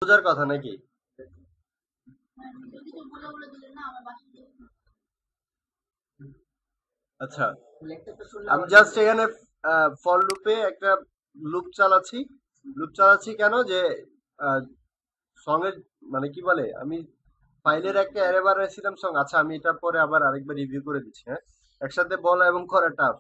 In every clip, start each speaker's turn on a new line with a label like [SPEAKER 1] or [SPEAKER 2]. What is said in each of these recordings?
[SPEAKER 1] বোঝার কথা নাকি? আচ্ছা, আমি জাস্ট এখানে ফর লুপে একটা লুপ চালাচ্ছি। লুপ চালাচ্ছি কেন যে সঙ্গের মানে কি বলে, আমি ফাইলের একটা অ্যারে বানাইছিলাম সং। আচ্ছা, আমি এটা পরে আবার আরেকবার রিভিউ করে দিচ্ছি। হ্যাঁ, একসাথে বলা এবং করা টাফ।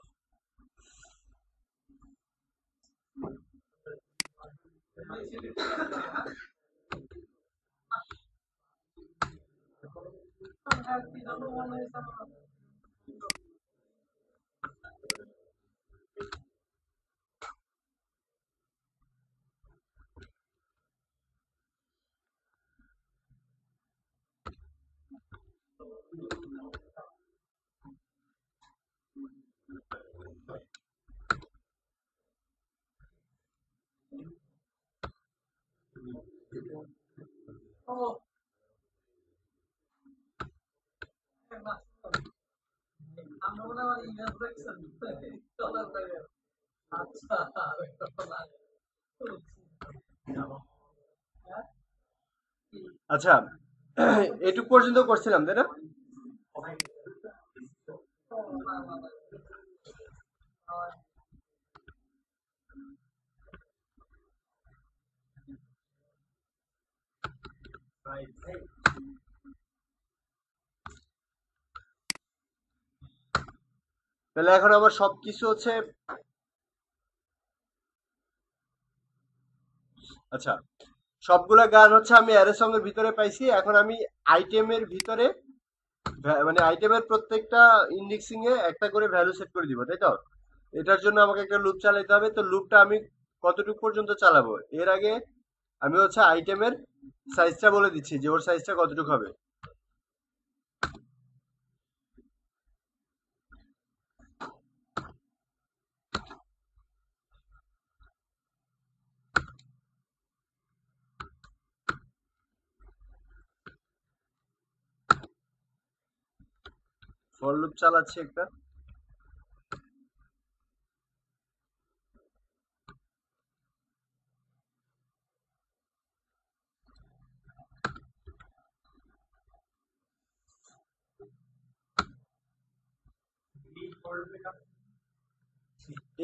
[SPEAKER 1] আচ্ছা, এটুক পর্যন্ত করছিলাম তাই না? তাহলে এখন আমার সবকিছু হচ্ছে। আচ্ছা, সবগুলা গান হচ্ছে আমি অ্যারে সং এর ভিতরে পাইছি। এখন আমি আইটেমের ভিতরে মানে আইটেমের প্রত্যেকটা ইন্ডেক্সিং এ একটা করে ভ্যালু সেট করে দিব, তাই তো? এটার জন্য আমাকে একটা লুপ চালাতে হবে। তো লুপটা আমি কতটুকু পর্যন্ত চালাবো? এর আগে আমি হচ্ছে আইটেমের সাইজটা বলে দিচ্ছি যে ওর সাইজটা কতটুকু হবে। ফর লুপ চালাচ্ছি একটা।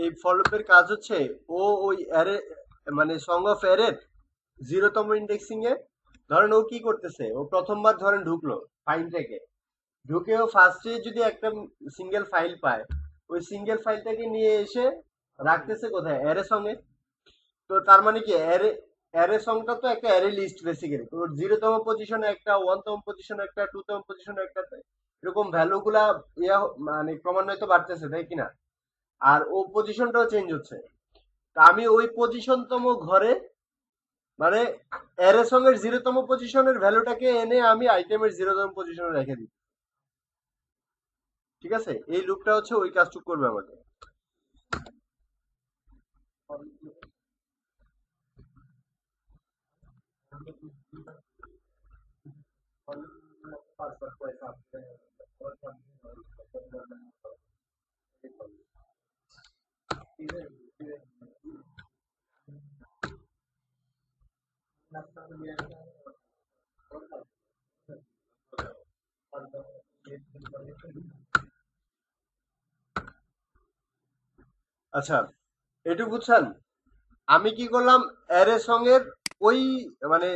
[SPEAKER 1] এই ফর লুপের কাজ হচ্ছে, ও ওই অ্যারে মানে সং অফ অ্যারের 0তম ইন্ডেক্সিং এ, ধরেন ও কি করতেছে, ও প্রথমবার ধরেন ঢুকলো ফাইল থেকে। ঢুকেও ফার্স্টে যদি একটা সিঙ্গেল ফাইল পায়, ওই সিঙ্গেল ফাইলটাকে নিয়ে এসে রাখতেছে কোথায়? অ্যারে সঙ্গে। তো তার মানে কি, অ্যারে অ্যারে সংটা তো একটা অ্যারে লিস্ট বেসিক্যালি। তো 0তম পজিশনে একটা, 1তম পজিশনে একটা, 2তম পজিশনে একটা, এরকম ভ্যালু গুলা ইয়া মানে ক্রমান্বয়ে তো বাড়তেছে, তাই কিনা? আর ও পজিশনটাও চেঞ্জ হচ্ছে। তা আমি ওই পজিশনতম ঘরে মানে অ্যারে সঙ্গের 0তম পজিশনের ভ্যালুটাকে এনে আমি আইটেমের 0তম পজিশনে রেখে দিই। ঠিক আছে, এই লুপটা হচ্ছে ওই কাজটুকু করবে আমাকে। আচ্ছা, এটুকু বুঝছেন? আমি কি করলাম, অ্যারে সঙ্গের ওই মানে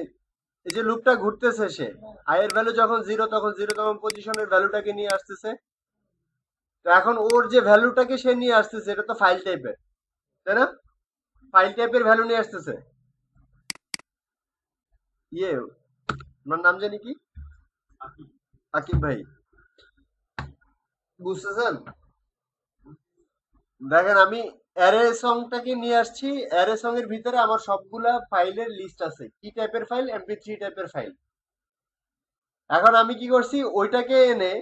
[SPEAKER 1] এই যে লুপটা ঘুরতেছে, সে আয়ের ভ্যালু যখন 0 তখন 0তম পজিশনের ভ্যালুটাকে নিয়ে আসতেছে। তো এখন ওর যে ভ্যালুটাকে সে নিয়ে আসতেছে, এটা তো ফাইল টাইপের, তাই না? ফাইল টাইপের ভ্যালু নিয়ে আসতেছে। ইয়ে, আপনার নাম জানি কি? আকিব ভাই, বুঝতেছেন? দেখেন, আমি অ্যারে সংটাকে নিয়ে আসছি। অ্যারে সং এর ভিতরে আমার সবগুলা ফাইলের লিস্ট আছে। কি টাইপের ফাইল? MP3 টাইপের ফাইল। এখন আমি কি করছি, ওইটাকে এনে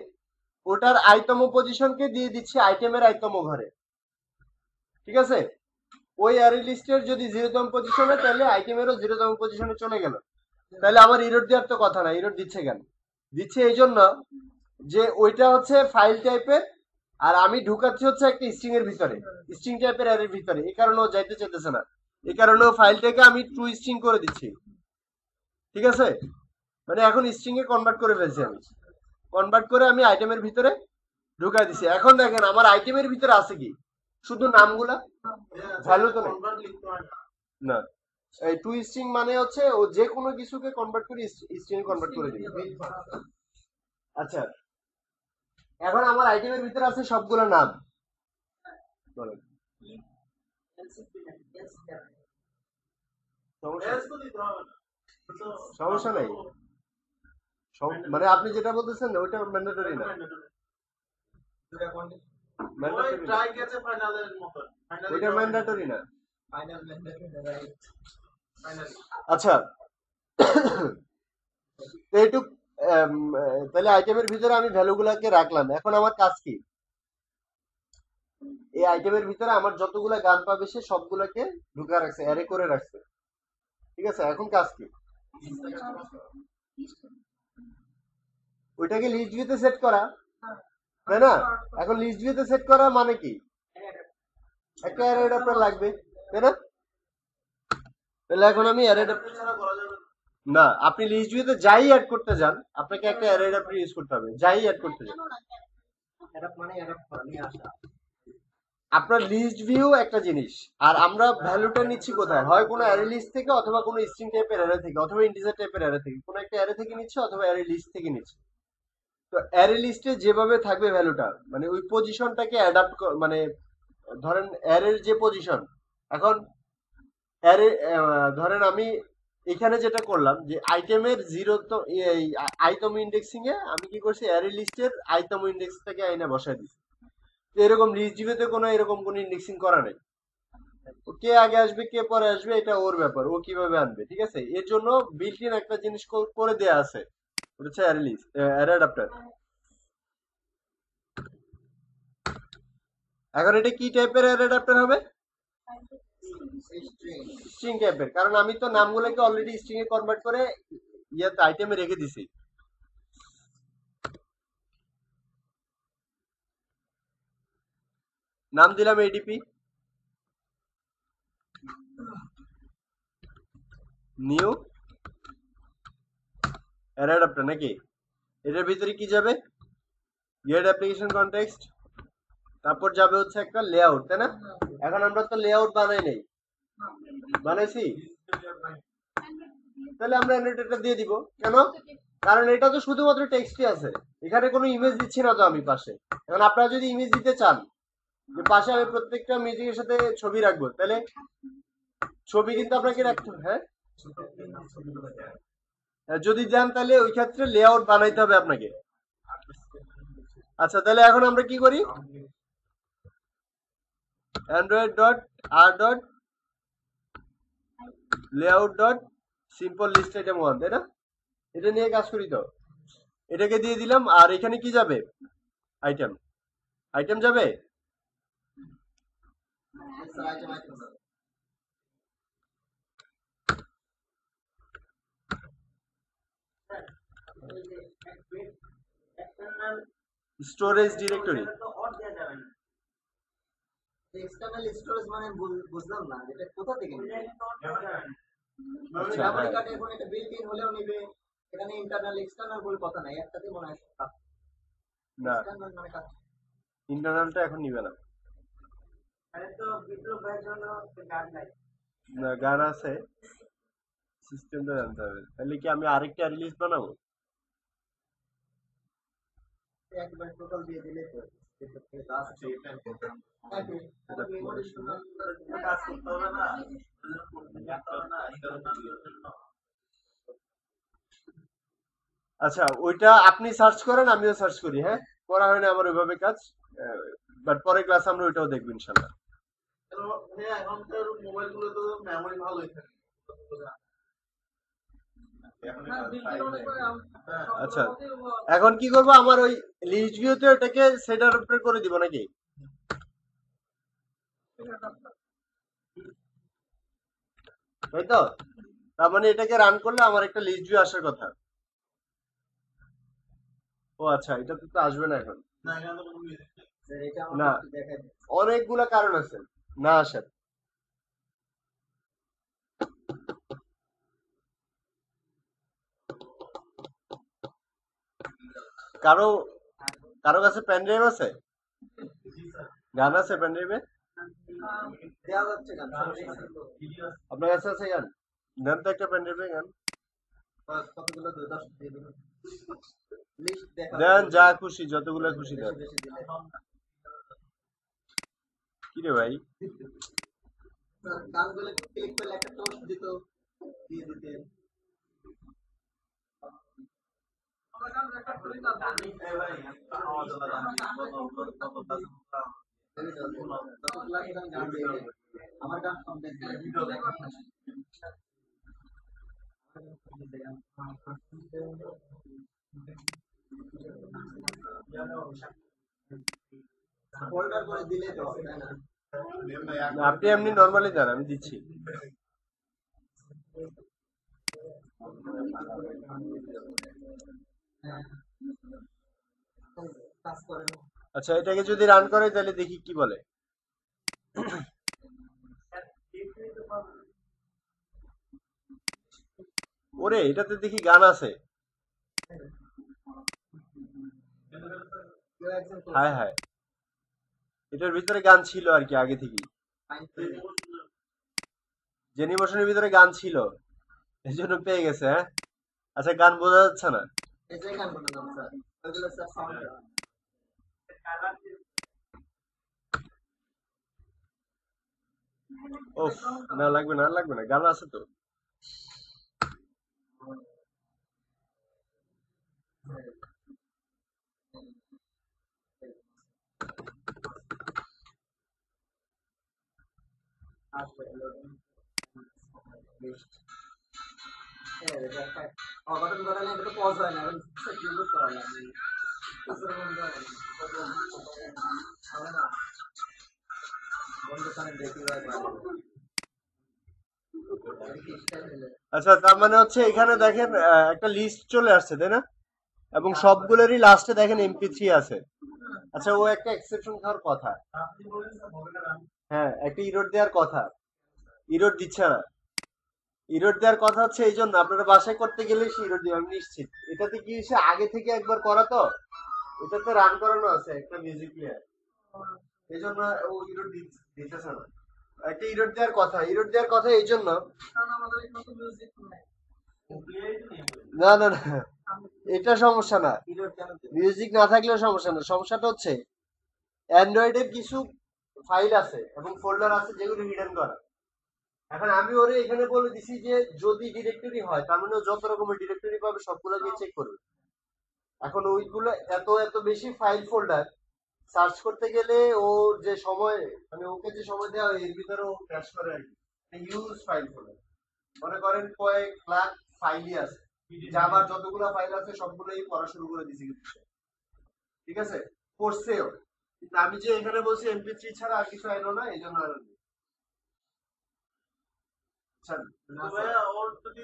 [SPEAKER 1] ওটার আইতম পজিশনকে দিয়ে দিচ্ছি আইটেমের আইতম ঘরে। ঠিক আছে, ওই অ্যারে লিস্টের যদি 0তম পজিশনে, তাহলে আইটেমেরও 0তম পজিশনে চলে গেল। তাহলে আমার ইরোর দেওয়ার তো কথা না। ইরোর দিচ্ছে কেন? দিচ্ছে এই জন্য যে ওইটা হচ্ছে ফাইল টাইপের, আর আমি ঢুকাচ্ছি হচ্ছে একটা স্ট্রিং এর ভিতরে, স্ট্রিং টাইপের অ্যারের ভিতরে। এই কারণে ও যাইতে চাইতেছে না। এই কারণে ও ফাইলটাকে আমি ট্রু স্ট্রিং করে দিচ্ছি। ঠিক আছে, মানে এখন স্ট্রিং এ কনভার্ট করে ফেলছি আমি, কনভার্ট করে আমি আইটেমের ভিতরে ঢুকাই দিছি। এখন দেখেন আমার আইটেমের ভিতরে আছে কি, শুধু নামগুলা, ভ্যালু তো নেই না। এই টু স্ট্রিং মানে হচ্ছে ও যে কোনো কিছুকে কনভার্ট করে স্ট্রিং কনভার্ট করে দিবে। আচ্ছা, এখন আমার আইটেমের ভিতরে আছে সবগুলো নাম, বলেন সমস্যা নাই, মানে আপনি যেটা বলতেছেন ওইটা ম্যান্ডেটরি না, ওইটা ম্যান্ডেটরি না। আচ্ছা, তো এইটুক তাহলে আইটেমের ভিতরে আমি ভ্যালুগুলাকে রাখলাম। এখন আমার কাজ কি, এই আইটেমের ভিতরে আমার যতগুলা গান পাবে সে সবগুলাকে ঢুকা রাখছে, অ্যারে করে রাখছে। ঠিক আছে, এখন কাজ কি, ওইটাকে লিস্ট ভিউতে সেট করা, তাই না? এখন লিস্ট ভিউতে সেট করা মানে কি, একটা অ্যারে অ্যাডাপ্টার লাগবে, তাই না? তাহলে এখন আমি অ্যারে না, আপনি লিস্ট ভিউতে যাই অ্যাড করতে যান আপনাকে একটা অ্যারে অ্যাডাপ্টার ইউজ করতে হবে, যাই অ্যাড করতে যান। আপনার লিস্ট ভিউ একটা জিনিস, আর আমরা ভ্যালুটা নিচ্ছি কোথায়, হয় কোনো অ্যারে লিস্ট থেকে, অথবা কোনো স্ট্রিং টাইপের অ্যারে থেকে, অথবা ইন্টিজার টাইপের অ্যারে থেকে, কোনো একটা অ্যারে থেকে নিচ্ছে, অথবা অ্যারে লিস্ট থেকে নিচ্ছে। তো অ্যারে লিস্টে যেভাবে থাকবে ভ্যালুটা, মানে ওই পজিশনটাকে অ্যাডাপ্ট, মানে ধরেন অ্যারের যে পজিশন, এখন অ্যারে ধরেন আমি এখানে যেটা করলাম যে আইটেমের জিরো তো এই আইতম ইন্ডেক্সিং এ আমি কি করছি, অ্যারে লিস্টের আইতম ইন্ডেক্সটাকে আইনা বসাই দিচ্ছি। তো এরকম লিস্ট জিভেতে কোনো এরকম কোনো ইন্ডেক্সিং করা নেই, কে আগে আসবে কে পরে আসবে এটা ওর ব্যাপার, ও কিভাবে আনবে। ঠিক আছে, এর জন্য বিল্ট ইন একটা জিনিস করে দেয়া আছে, ওটা হচ্ছে অ্যারে লিস্ট, অ্যারে অ্যাডাপ্টার। এখন এটা কি টাইপের অ্যারে অ্যাডাপ্টার হবে, স্ট্রিং টাইপের, কারণ আমি তো নামগুলোকে অলরেডি স্ট্রিং এ কনভার্ট করে ইয়াতে আইটেমে রেখে দিছি। নাম দিলাম এডিপি নিউ অ্যারে অ্যাডাপ্টার, নাকি এটার ভিতরে কি যাবে, গেট অ্যাপ্লিকেশন কনটেক্সট, তারপর যাবে হচ্ছে একটা লেআউট, তাই না? এখন আমরা তো লেআউট বানাই নাই, বানাইছি, তাহলে আমরা অ্যানোটেটর দিয়ে দিব কেন, কারণ এটা তো শুধুমাত্র টেক্সটই আছে, এখানে কোনো ইমেজ দিচ্ছি না তো আমি পাশে। এখন আপনারা যদি ইমেজ দিতে চান যে পাশে আমি প্রত্যেকটা মিউজিকের সাথে ছবি রাখবো, তাহলে ছবি কিন্তু আপনাকে রাখতে হবে, হ্যাঁ যদি দেন তাহলে ওই ক্ষেত্রে লেআউট বানাইতে হবে আপনাকে। আচ্ছা, তাহলে এখন আমরা কি করি, Android dot R dot layout dot simple list item one, তাই না? এটা নিয়ে কাজ করি তো, এটাকে দিয়ে দিলাম, আর এখানে কি যাবে, আইটেম, আইটেম যাবে, স্টোরেজ ডিরেক্টরি,
[SPEAKER 2] এক্সটার্নাল স্টোরেজ মানে বুঝলাম না এটা কোথা থেকে নেবে?
[SPEAKER 1] আচ্ছা
[SPEAKER 2] মেমরি
[SPEAKER 1] হ্যাঁ,
[SPEAKER 2] কার্ডে এখন এটা বিল্ট ইন হলেও নেবে, এখানে ইন্টারনাল এক্সটার্নাল বলে কথা নাই, একটাতে মনে হয় সব
[SPEAKER 1] না
[SPEAKER 2] এক্সটার্নাল মানে কাজ।
[SPEAKER 1] ইন্টারনালটা এখন নিবে না,
[SPEAKER 2] আরে তো বিপ্লব ভাইয়ের জন্য গান নাই,
[SPEAKER 1] না, গান আছে, সিস্টেমটা জানতে হবে, তাহলে কি আমি আরেকটা রিলিজ বানাবো,
[SPEAKER 2] একবার টোটাল দিয়ে দিলে তো এটা থেকে লাস্ট এটা প্রোগ্রাম
[SPEAKER 1] এটা পরে শুনে।
[SPEAKER 2] কাজ করতে হবে না, করতে হবে না
[SPEAKER 1] আচ্ছা, ওইটা আপনি সার্চ করেন, আমিও সার্চ করি, হ্যাঁ করা হয় না আমার ওইভাবে কাজ, বাট পরের ক্লাসে আমরা ওইটাও দেখবো ইনশাল্লাহ।
[SPEAKER 2] এখনকার মোবাইল গুলো তো মেমরি ভালোই থাকে।
[SPEAKER 1] আচ্ছা, এখন কি করবো, আমার ওই লিস্ট ভিউতে ওটাকে সেট আপ করে দিব নাকি, তাই তো? তার মানে এটাকে রান করলে আমার একটা লিস্ট ভিউ আসার কথা। ও আচ্ছা, এটা তো আসবে না এখন, না, অনেকগুলা কারণ আছে না আসার। কারো কারো কাছে পেন ড্রাইভ আছে? গান আছে পেন ড্রাইভে?
[SPEAKER 2] দেওয়া যাচ্ছে গান, সমস্যা নেই।
[SPEAKER 1] আপনার কাছে আছে গান? দেন তো একটা পেন ড্রাইভে গান।
[SPEAKER 2] কতগুলো 10 দিয়ে দিবেন। লিস্ট দেখা
[SPEAKER 1] দেন যা খুশি, যতগুলো খুশি দেন।
[SPEAKER 2] বেশি দিলে
[SPEAKER 1] কি রে ভাই?
[SPEAKER 2] গানগুলো ক্লিক করলে একটা টোস্ট দিত, দিয়ে দিতে। আমার গান শুনতে ফোল্ডার করে দিলে তো হবে, তাই না?
[SPEAKER 1] আপনি এমনি নরমালি দেন, আমি দিচ্ছি।
[SPEAKER 2] হ্যাঁ, কাজ করে না।
[SPEAKER 1] আচ্ছা, এটাকে যদি রান করে তাহলে দেখি কি বলে। ওরে, এটাতে দেখি গান আছে।
[SPEAKER 2] কেউ একজন করছে।
[SPEAKER 1] হায় হায়, এটার ভিতরে গান ছিল আর কি আগে থেকেই।
[SPEAKER 2] ফাইন করে।
[SPEAKER 1] জেনিমোশনের ভিতরে গান ছিল, এই জন্য পেয়ে গেছে। হ্যাঁ, আচ্ছা, গান বোঝা যাচ্ছে না।
[SPEAKER 2] এই যে গান বানালাম স্যার, ওইগুলো স্যার সাউন্ড।
[SPEAKER 1] ওফ, না লাগবে না, লাগবে না, গান আছে তো।
[SPEAKER 2] আসবে অঘটন ঘটালে এটা তো পজ হয় না, রিপোর্ট করা লাগে। হবে না, বন্ধু কানে দেখি
[SPEAKER 1] আচ্ছা, তার মানে হচ্ছে এখানে দেখেন একটা লিস্ট চলে আসছে, তাই না? এবং সবগুলোরই লাস্টে দেখেন MP3 আছে। আচ্ছা, ও একটা এক্সেপশন খাওয়ার কথা। হ্যাঁ, একটা ইরোড দেওয়ার কথা, ইরোড দিচ্ছে না। ইরোড দেওয়ার কথা হচ্ছে এই জন্য, আপনারা বাসায় করতে গেলে সে ইরোড দিবে, আমি নিশ্চিত। এটাতে কি হচ্ছে, আগে থেকে একবার করা তো, এটাতে রান করানো আছে একটা মিউজিক প্লেয়ার, এই জন্য ও ইরোড দিতেছে না। একটা ইরোড দেওয়ার কথা, ইরোড দেওয়ার কথা এই জন্য। না না না, এটা সমস্যা না। মিউজিক না থাকলেও সমস্যা না, সমস্যাটা হচ্ছে অ্যান্ড্রয়েডের কিছু ফাইল আছে এবং ফোল্ডার আছে যেগুলো হিডেন করা। এখন আমি ওরে এখানে বলে দিছি যে যদি ডিরেক্টরি হয় তার মানে ও যত রকমের ডিরেক্টরি পাবে সবগুলো গিয়ে চেক করবে। এখন ওইগুলো এত এত বেশি ফাইল ফোল্ডার, সার্চ করতে গেলে ওর যে সময়, মানে ওকে যে সময় দেওয়া হয় এর ভিতরে ও ক্র্যাশ করে আর কি। ইউজ ফাইল ফোল্ডার মনে করেন কয়েক লাখ ফাইলই আছে, জাভার যতগুলো ফাইল আছে সবগুলোই পড়া শুরু করে দিছি কিন্তু সে। ঠিক আছে, পড়ছেও, কিন্তু আমি যে এখানে বলছি MP3 ছাড়া আর কিছু আইলো না, এই জন্য আর বুঝছেন?
[SPEAKER 3] ওর যদি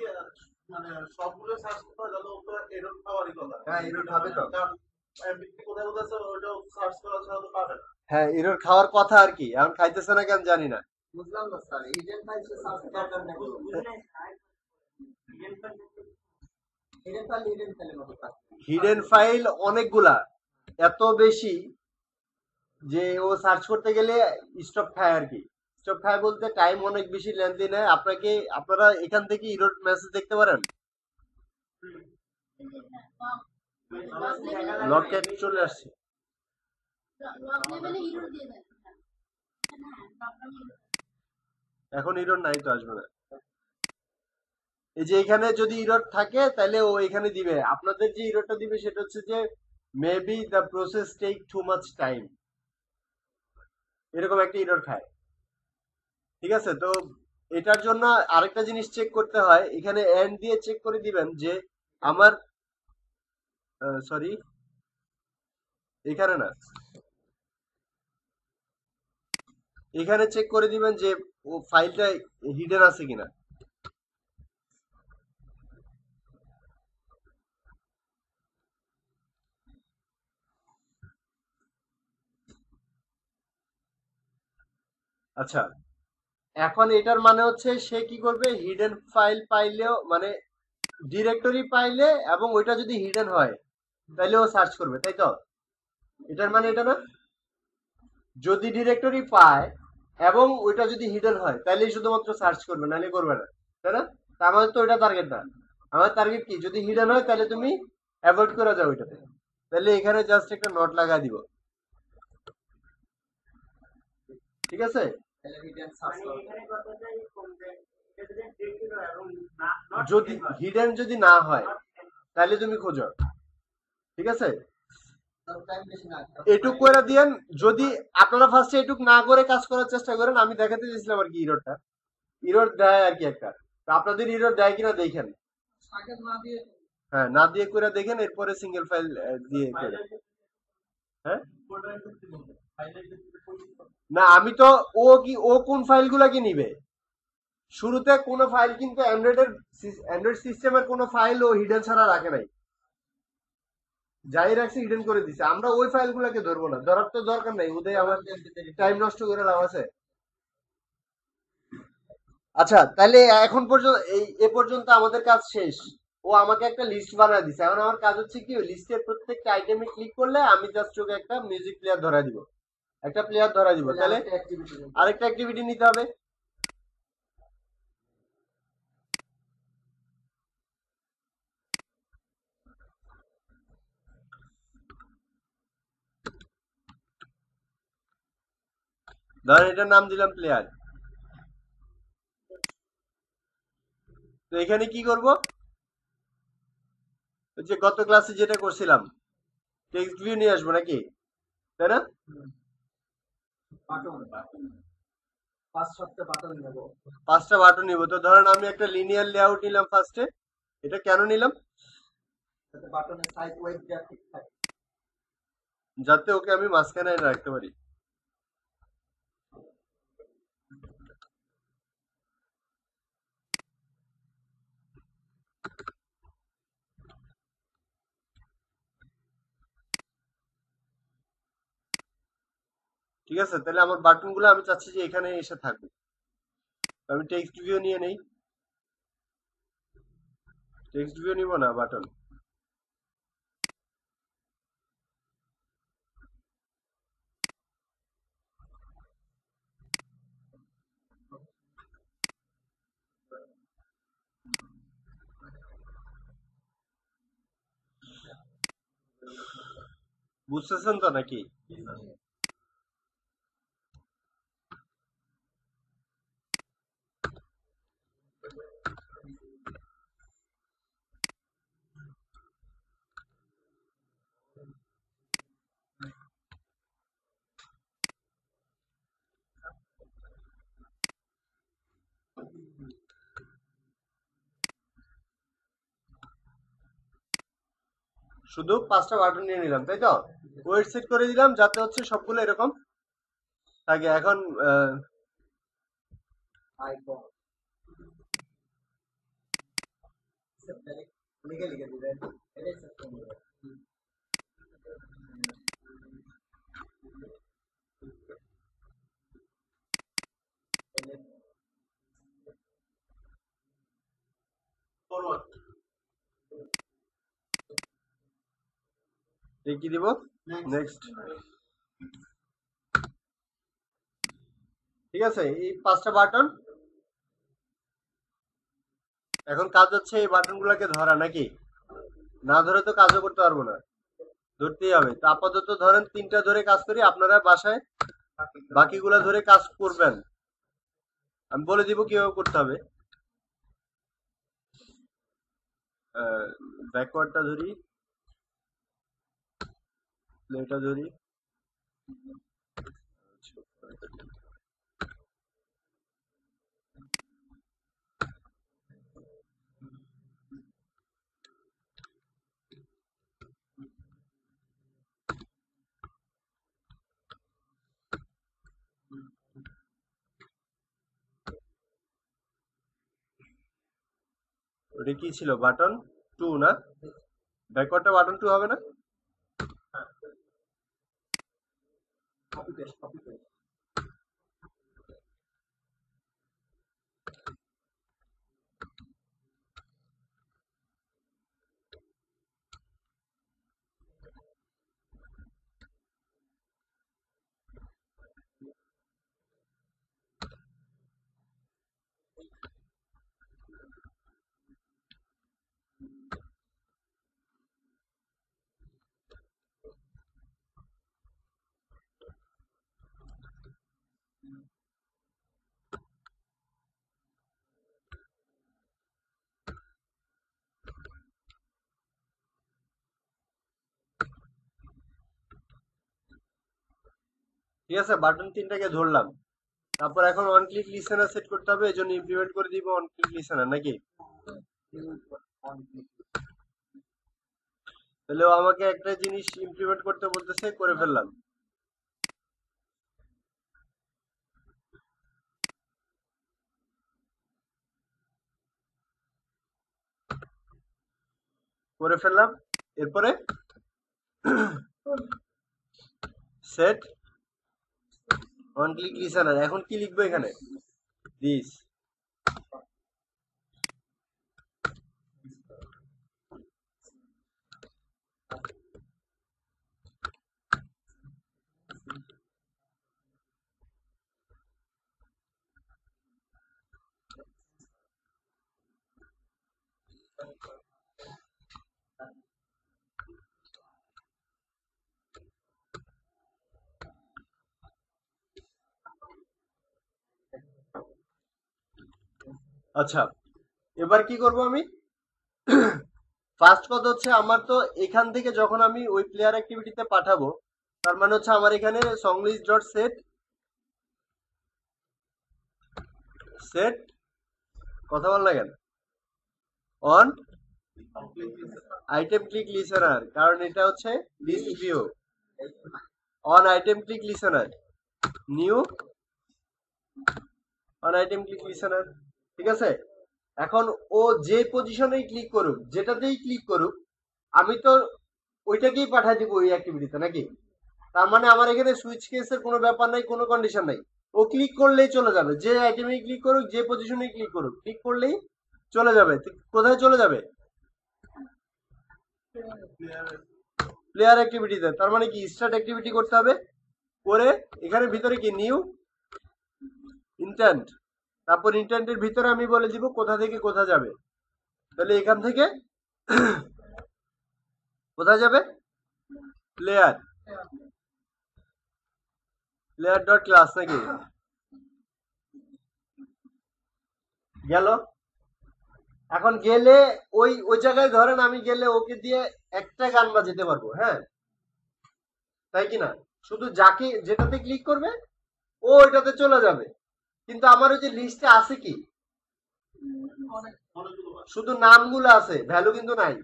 [SPEAKER 3] মানে সবগুলো সার্চ করতে হয় তাহলে ওর এরর খাওয়ারই কথা।
[SPEAKER 1] হ্যাঁ, এরর খাবে তো।
[SPEAKER 3] কারণ এমবিতে কোথায় কোথায় আছে ওইটাও সার্চ করা ছাড়া তো পাবে না।
[SPEAKER 1] হ্যাঁ, এরর খাওয়ার কথা আর কি, এখন খাইতেছে না কেন জানি না।
[SPEAKER 2] বুঝলাম না স্যার, হিডেন ফাইল সে সার্চ দরকার নেই। হিডেন ফাইলের মতো কাজ।
[SPEAKER 1] হিডেন ফাইল অনেকগুলা, এত বেশি যে ও সার্চ করতে গেলে স্টপ খায় আর কি। স্টপ খায় বলতে টাইম অনেক বেশি লেন্থি নেয়। আপনারা এখান থেকে ইরোড মেসেজ দেখতে পারেন। লগ ক্যাট চলে আসছে। এখন ইরোড নাই তো, আসবে না। এই যে এখানে যদি ইরোড থাকে তাহলে ও এখানে দিবে। আপনাদের যে ইরোডটা দিবে সেটা হচ্ছে যে maybe the process take too much time, এরকম একটা ইরোড খায়। ঠিক আছে, তো এটার জন্য আরেকটা জিনিস চেক করতে হয়, এখানে এন্ড দিয়ে চেক করে দিবেন যে আমার, সরি এখানে না, এখানে চেক করে দিবেন যে ও ফাইলটা হিডেন আছে কিনা। আচ্ছা, এখন এটার মানে হচ্ছে সে কি করবে, হিডেন ফাইল পাইলেও মানে ডিরেক্টরি পাইলে এবং ওইটা যদি হিডেন হয় তাইলে ও সার্চ করবে, তাই তো? এটার মানে এটা না, যদি ডিরেক্টরি পায় এবং ওইটা যদি হিডেন হয় তাহলেই শুধুমাত্র সার্চ করবে, নাহলে করবে না, তাই না? তা আমাদের তো ওইটা টার্গেট না। আমার টার্গেট কি, যদি হিডেন হয় তাহলে তুমি অ্যাভয়েড করে যাও ওইটাতে। তাহলে এখানে জাস্ট একটা নট লাগা দিব, ঠিক আছে?
[SPEAKER 2] তাহলে হিডেন সার্চ
[SPEAKER 4] মানে
[SPEAKER 2] করবে।
[SPEAKER 4] এখানে কথাটাই কম যে এটা যদি ডিরেক্টরি হয় এবং না নট
[SPEAKER 1] যদি হিডেন যদি না হয় তাহলে তুমি খোঁজো, ঠিক আছে?
[SPEAKER 2] টাইম বেশি না।
[SPEAKER 1] এটুক করে দিয়েন। যদি আপনারা ফার্স্টে এটুক না করে কাজ করার চেষ্টা করেন, আমি দেখাতে চেয়েছিলাম আর কি ইরোরটা, ইরোর দেয় আর কি একটা। তো আপনাদের ইরোর দেয় কিনা দেখেন।
[SPEAKER 2] আগে না দিয়ে
[SPEAKER 1] হ্যাঁ, না দিয়ে করে দেখেন, এরপরে সিঙ্গেল ফাইল দিয়ে করে। হ্যাঁ, না আমি তো, ও কোন ফাইলগুলা কি নিবে? শুরুতে কোনো ফাইল কিন্তু অ্যান্ড্রয়েড সিস্টেমের কোনো ফাইল ও হিডেন ছাড়া রাখে নাই, যাই রাখছে হিডেন করে দিছে। আমরা ওই ফাইলগুলোকে ধরবো না, ধরার তো দরকার নাই, ওদের আমার টাইম নষ্ট করে লাভ আছে? আচ্ছা, তাহলে এখন পর্যন্ত এ পর্যন্ত আমাদের কাজ শেষ। ও আমাকে একটা লিস্ট বানায় দিছে, এখন আমার কাজ হচ্ছে কি, ওই লিস্টের প্রত্যেকটা আইটেমে ক্লিক করলে আমি জাস্ট ওকে একটা মিউজিক প্লেয়ার ধরা দিব, একটা প্লেয়ার ধরা দিব। তাহলে আরেকটা অ্যাক্টিভিটি নিতে হবে। ধরেন এটার নাম দিলাম প্লেয়ার। তো এখানে কি করব, ওই যে গত ক্লাসে যেটা করছিলাম, টেক্সট ভিউ নিয়ে আসবো নাকি, তাই না?
[SPEAKER 2] বাটন 5-7টা বাটন নেব।
[SPEAKER 1] 5টা বাটন নিব। তো ধরেন আমি একটা লিনিয়ার লেআউট নিলাম ফার্স্টে। এটা কেন নিলাম?
[SPEAKER 2] যাতে বাটনের সাইজ ওয়েট যা ঠিক থাকে।
[SPEAKER 1] যাতে ওকে আমি মাঝখানে রাখতে পারি। ঠিক আছে, তাহলে আমার বাটন গুলো আমি চাচ্ছি যে এখানে এসে থাকবে। আমি টেক্সট ভিউ নিয়ে নেই, টেক্সট ভিউ নিব না, বাটন। বুঝতেছেন তো নাকি? শুধু 5টা বাটন নিয়ে নিলাম, তাই তো? ওয়েট সেট করে দিলাম যাতে হচ্ছে সবগুলো এরকম থাকে। এখন
[SPEAKER 2] আইকন লিখে লিখে দিবেন, এটাই সেট করে দিবেন।
[SPEAKER 3] ফরওয়ার্ড
[SPEAKER 1] কি দিব, নেক্সট। ঠিক আছে, এই 5টা বাটন। এখন কাজ হচ্ছে এই বাটন গুলাকে ধরা, নাকি? না ধরে তো কাজও করতে পারবো না, ধরতেই হবে। তো আপাতত ধরেন 3টা ধরে কাজ করি, আপনারা বাসায় বাকিগুলা ধরে কাজ করবেন। আমি বলে দিব কিভাবে করতে হবে। ব্যাকওয়ার্ডটা ধরি, প্লেটা ধরি। ওটা কি ছিল, বাটন 2 না? ব্যাকওয়ার্ডটা বাটন 2 হবে না?
[SPEAKER 2] Copy paste copy paste.
[SPEAKER 1] ঠিক আছে, বাটন তিনটাকে ধরলাম। তারপর এখন অন ক্লিক লিসেনার সেট করতে হবে, এই জন্য ইমপ্লিমেন্ট করে দিব অন ক্লিক লিসেনার নাকি। তাহলে ও আমাকে একটা জিনিস ইমপ্লিমেন্ট করতে বলতেছে, করে ফেললাম। করে ফেললাম। এরপরে সেট অন ক্লিক লিসেনার। এখন কি লিখবো এখানে? দিস। আচ্ছা, এবার কি করব আমি? ফার্স্ট কথা হচ্ছে, আমার তো এখান থেকে যখন আমি ওই প্লেয়ার অ্যাক্টিভিটিতে পাঠাবো, তার মানে হচ্ছে আমার এখানে song list dot set set কথা বল না কেন অন আইটেম ক্লিক লিসেনার, কারণ এটা হচ্ছে list view. On item click listener new on item click listener. ঠিক আছে, এখন ও যে পজিশনেই ক্লিক করুক, যেটাতেই ক্লিক করুক, আমি তো ওইটাকেই পাঠিয়ে দিব ওই অ্যাক্টিভিটিতে নাকি। তার মানে আমার এখানে সুইচ কেসের কোনো ব্যাপার নাই, কোনো কন্ডিশন নাই। ও ক্লিক করলেই চলে যাবে, যে আইটেমেই ক্লিক করুক, যে পজিশনেই ক্লিক করুক, ক্লিক করলেই চলে যাবে। কোথায় চলে যাবে? প্লেয়ার অ্যাক্টিভিটিতে। তার মানে কি স্টার্ট অ্যাক্টিভিটি করতে হবে, করে এখানে ভিতরে কি নিউ ইন্টেন্ট, তারপর ইন্টেন্টের ভিতরে আমি বলে দিব কোথা থেকে কোথা যাবে। তাহলে এখান থেকে কোথায় যাবে? প্লেয়ার প্লেয়ার ডট ক্লাস নাকি গেল। এখন গেলে ওই ওই জায়গায় ধরেন আমি গেলে ওকে দিয়ে একটা গান বাজাতে পারবো, হ্যাঁ তাই কি না? শুধু যাকে যেটাতে ক্লিক করবে ও ওইটাতে চলে যাবে। কিন্তু আমার ওই যে লিস্টে আছে কি, শুধু নামগুলো আছে, ভ্যালু কিন্তু নাই।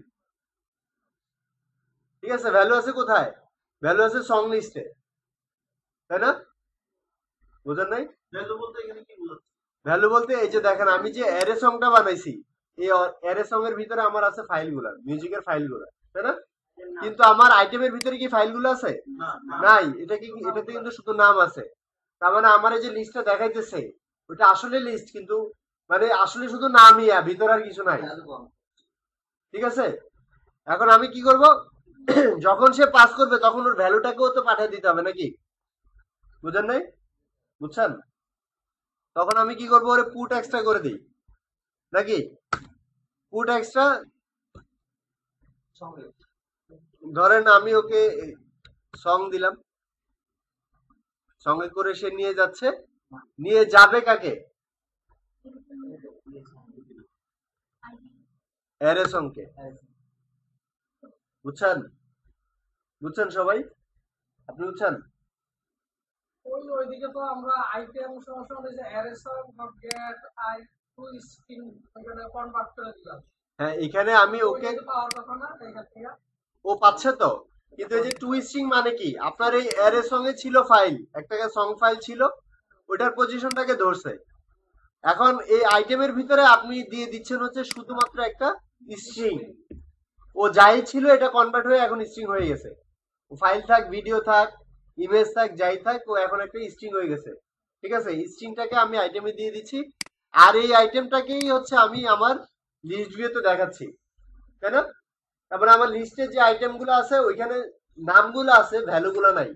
[SPEAKER 1] ঠিক আছে, ভ্যালু আছে কোথায়? ভ্যালু আছে সং লিস্টে, তাই না? বুঝেন নাই?
[SPEAKER 3] ভ্যালু বলতে এখানে কি বোঝাচ্ছে?
[SPEAKER 1] ভ্যালু বলতে এই যে দেখেন, আমি যে অ্যারে সংটা বানাইছি, এই অ্যারে সং এর ভিতরে আমার আছে ফাইলগুলো, মিউজিকের ফাইলগুলো, তাই না? কিন্তু আমার আইটেমের ভিতরে কি ফাইলগুলো আছে?
[SPEAKER 3] না
[SPEAKER 1] নাই। এটা কি, এটাতে কিন্তু শুধু নাম আছে। তার মানে আমার এই যে লিস্টটা দেখাইতেছে ওটা আসলে লিস্ট, কিন্তু মানে আসলে শুধু নামই, ভিতরে আর কিছু নাই। ঠিক আছে, এখন আমি কি করব? যখন সে পাস করবে তখন ওর ভ্যালুটাকেও তো পাঠিয়ে দিতে হবে নাকি। বুঝেন নাই? বুঝছেন? তখন আমি কি করবো? ওরে পুট এক্সট্রা করে দিই নাকি। পুট এক্সট্রা, ধরেন আমি ওকে সং দিলাম, সঙ্গে করে সে নিয়ে যাচ্ছে, নিয়ে যাবে কাকে? অ্যারে সংকে। বুঝছেন? বুঝছেন সবাই? আপনি বুঝছেন?
[SPEAKER 4] ওইদিকে তো আমরা আইটেম সমস্যা যে অ্যারেসন গেট আই টু স্ট্রিং ওখানে কনভার্ট করে দিলাম।
[SPEAKER 1] হ্যাঁ, এখানে আমি ওকে,
[SPEAKER 4] পাওয়ার কথা না এখান থেকে
[SPEAKER 1] ও পাচ্ছে তো। কিন্তু এই যে টু স্ট্রিং মানে কি, আপনার এই অ্যারে সঙ্গে ছিল ফাইল, একটা সং ফাইল ছিল, ওটার পজিশনটাকে ধরছে। এখন এই আইটেমের ভিতরে আপনি দিয়ে দিচ্ছেন হচ্ছে শুধুমাত্র একটা স্ট্রিং। ও যাই ছিল এটা কনভার্ট হয়ে এখন স্ট্রিং হয়ে গেছে। ফাইল থাক, ভিডিও থাক, ইমেজ থাক, যাই থাক, ও এখন একটা স্ট্রিং হয়ে গেছে। ঠিক আছে, স্ট্রিংটাকে আমি আইটেমে দিয়ে দিচ্ছি, আর এই আইটেমটাকেই হচ্ছে আমি আমার লিস্ট ভিউতে দেখাচ্ছি, তাই না? তারপরে আমার লিস্টে যে আইটেমগুলো আছে ওইখানে নামগুলো আছে, ভ্যালুগুলো নাই।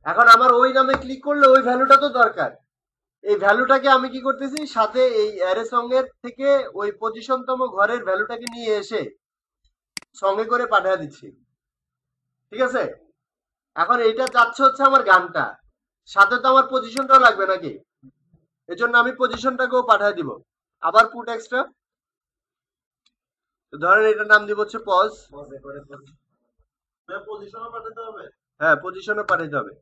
[SPEAKER 1] এখন আমার ওই নামে ক্লিক করলে ওই ভ্যালুটা তো দরকার। এই ভ্যালুটাকে আমি কি করতেছি, সাথে এই অ্যারে সঙ্গের থেকে ওই পজিশনতম ঘরের ভ্যালুটাকে নিয়ে এসে সঙ্গে করে পাঠিয়ে দিচ্ছি। ঠিক আছে, এখন এইটা যাচ্ছে হচ্ছে আমার গানটা, সাথে তো আমার পজিশনটাও লাগবে নাকি। এজন্য আমি পজিশনটাকেও পাঠিয়ে দিব। আবার পুট এক্সট্রা, ধরেন এটার নাম দিব হচ্ছে পজ।
[SPEAKER 3] পজিশনও পাঠাতে হবে।
[SPEAKER 1] হ্যাঁ, পজিশনও পাঠাতে হবে।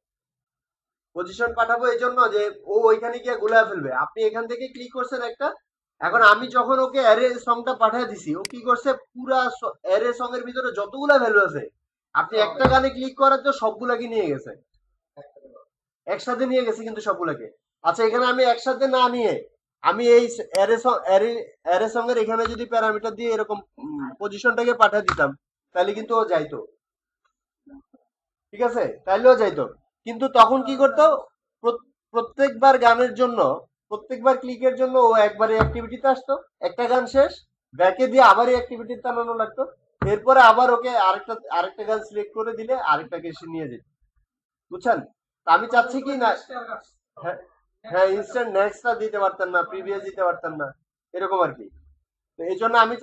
[SPEAKER 1] পজিশন পাঠাবো এই জন্য যে ও ওইখানে গিয়ে গুলায় ফেলবে। আপনি এখান থেকে ক্লিক করছেন একটা, এখন আমি যখন ওকে অ্যারে সংটা পাঠিয়ে দিছি, ও কি করছে পুরা অ্যারে সং এর ভিতরে যতগুলা ভ্যালু আছে আপনি একটা গানে ক্লিক করার তো সবগুলাকে নিয়ে গেছে, একসাথে নিয়ে গেছে কিন্তু সবগুলাকে। আচ্ছা এখানে আমি একসাথে না নিয়ে আমি এই অ্যারে সং এর এখানে যদি প্যারামিটার দিয়ে এরকম পজিশনটাকে পাঠিয়ে দিতাম তাহলে কিন্তু ও যাইতো, ঠিক আছে, তাইলেও যাইতো। কিন্তু তখন কি করতো, প্রত্যেকবার গানের জন্য, প্রত্যেকবার ক্লিকের জন্য ও একবারে অ্যাক্টিভিটিতে আসতো, একটা গান শেষ ব্যাকে দিয়ে আবার এই অ্যাক্টিভিটি টানানো লাগতো, এরপরে আবার ওকে আরেকটা গান সিলেক্ট করে দিলে আরেকটাকে সে নিয়ে যেত, বুঝছেন? তা আমি চাচ্ছি কি না, হ্যাঁ হ্যাঁ, ইনস্ট্যান্ট নেক্সটটা দিতে পারতেন না, প্রিভিয়াস দিতে পারতেন না, এরকম আর কি। তো এই জন্য আমি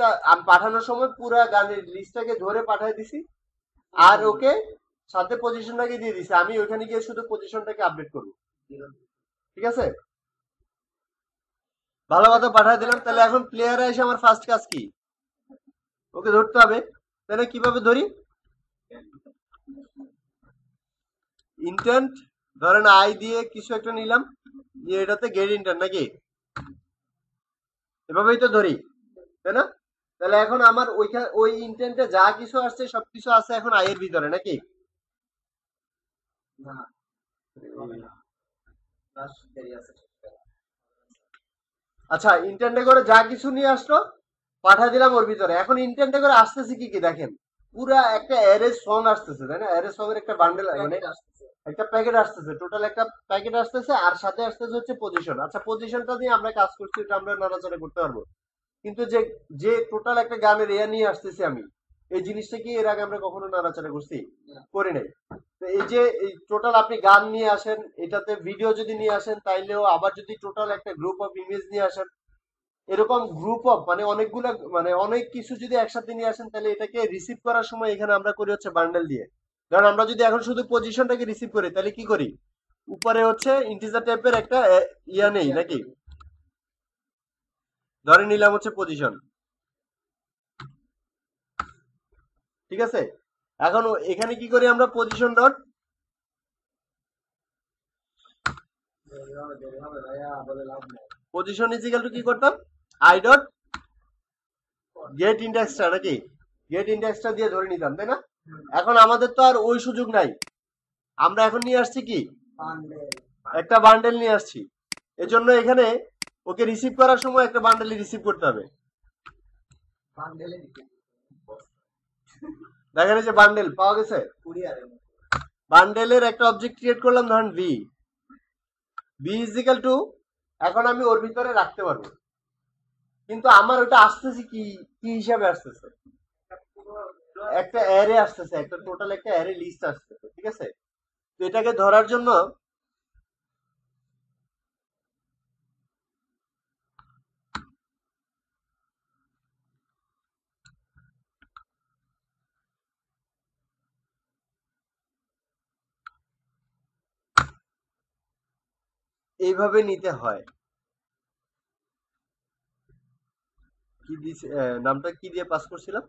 [SPEAKER 1] পাঠানোর সময় পুরা গানের লিস্টটাকে ধরে পাঠিয়ে দিছি, আর ওকে সাথে পজিশনটাকে দিয়ে দিছি, আমি ওইখানে গিয়ে শুধু পজিশনটাকে আপডেট করবো, ঠিক আছে? ভালো কথা পাঠিয়ে দিলাম। তাহলে এখন প্লেয়ারে এসে আমার ফার্স্ট কাজ কি, ওকে ধরতে হবে। তাহলে কিভাবে ধরি, ইন্টেন্ট ধরেন আই দিয়ে কিছু একটা নিলাম, যে এটাতে গেট ইন্টেন্ট নাকি, এভাবেই তো ধরি, তাই না? তাহলে এখন আমার ওই ইন্টেন্টে যা কিছু আসছে সবকিছু আছে এখন আই এর ভিতরে নাকি?
[SPEAKER 2] না হবে না, লাস্ট দেরি আছে।
[SPEAKER 1] আচ্ছা ইন্টেন্টে করে যা কিছু নিয়ে আসলো পাঠিয়ে দিলাম ওর ভিতরে। এখন ইন্টেন্টে করে আসতেছে কি কি দেখেন, পুরা একটা অ্যারে সং আসতেছে, তাই না? অ্যারে সং এর একটা বান্ডেল মানে
[SPEAKER 2] প্যাকেট আসতেছে।
[SPEAKER 1] একটা প্যাকেট আসতেছে, টোটাল একটা প্যাকেট আসতেছে, আর সাথে আসতেছে হচ্ছে পজিশন। আচ্ছা পজিশনটা দিয়ে আমরা কাজ করছি, এটা আমরা নাড়াচাড়া করতে পারবো, কিন্তু যে যে টোটাল একটা গানের এয়া নিয়ে আসতেছি আমি, এই জিনিসটা কি এর আগে আমরা কখনো নাড়াচাড়া করছি? করি নাই। তো এই যে এই টোটাল আপনি গান নিয়ে আসেন, এটাতে ভিডিও যদি নিয়ে আসেন তাইলেও, আবার যদি টোটাল একটা গ্রুপ অফ ইমেজ নিয়ে আসেন, এরকম গ্রুপ অফ মানে অনেকগুলা মানে অনেক কিছু যদি একসাথে নিয়ে আসেন, তাহলে এটাকে রিসিভ করার সময় এখানে আমরা করি হচ্ছে বান্ডেল দিয়ে। কারণ আমরা যদি এখন শুধু পজিশনটাকে রিসিভ করি তাহলে কি করি, উপরে হচ্ছে ইন্টিজার টাইপের একটা ইয়া নেই নাকি, ধরে নিলাম হচ্ছে পজিশন, ঠিক আছে? এখন এখানে কি করি আমরা, পজিশন ডট
[SPEAKER 2] দেরি হবে ভাইয়া, বলে লাভ নেই।
[SPEAKER 1] পজিশন ইজ ইকুয়াল টু কি করতাম, আই ডট গেট ইন্ডেক্সটা নাকি, গেট ইন্ডেক্সটা দিয়ে ধরে নিতাম, তাই না? এখন আমাদের তো আর ওই সুযোগ নাই, আমরা এখন নিয়ে আসছি কি,
[SPEAKER 2] বান্ডেল
[SPEAKER 1] একটা বান্ডেল নিয়ে আসছি। এজন্য এখানে ওকে রিসিভ করার সময় একটা বান্ডেলই রিসিভ করতে হবে।
[SPEAKER 2] বান্ডেলে দিতে
[SPEAKER 1] দেখেন এই যে বান্ডেল পাওয়া গেছে,
[SPEAKER 2] কুরিয়ারে
[SPEAKER 1] বান্ডেলের একটা অবজেক্ট ক্রিয়েট করলাম, ধরেন V, V is equal to, এখন আমি ওর ভিতরে রাখতে পারবো, কিন্তু আমার ওটা আসতেছে কি, কি হিসাবে আসতেছে, একটা অ্যারে আসতেছে, একটা টোটাল একটা অ্যারে লিস্ট আসতেছে, ঠিক আছে? তো এটাকে ধরার জন্য এইভাবে নিতে হয়। কি দিছে, নামটা কি দিয়ে পাস করছিলাম,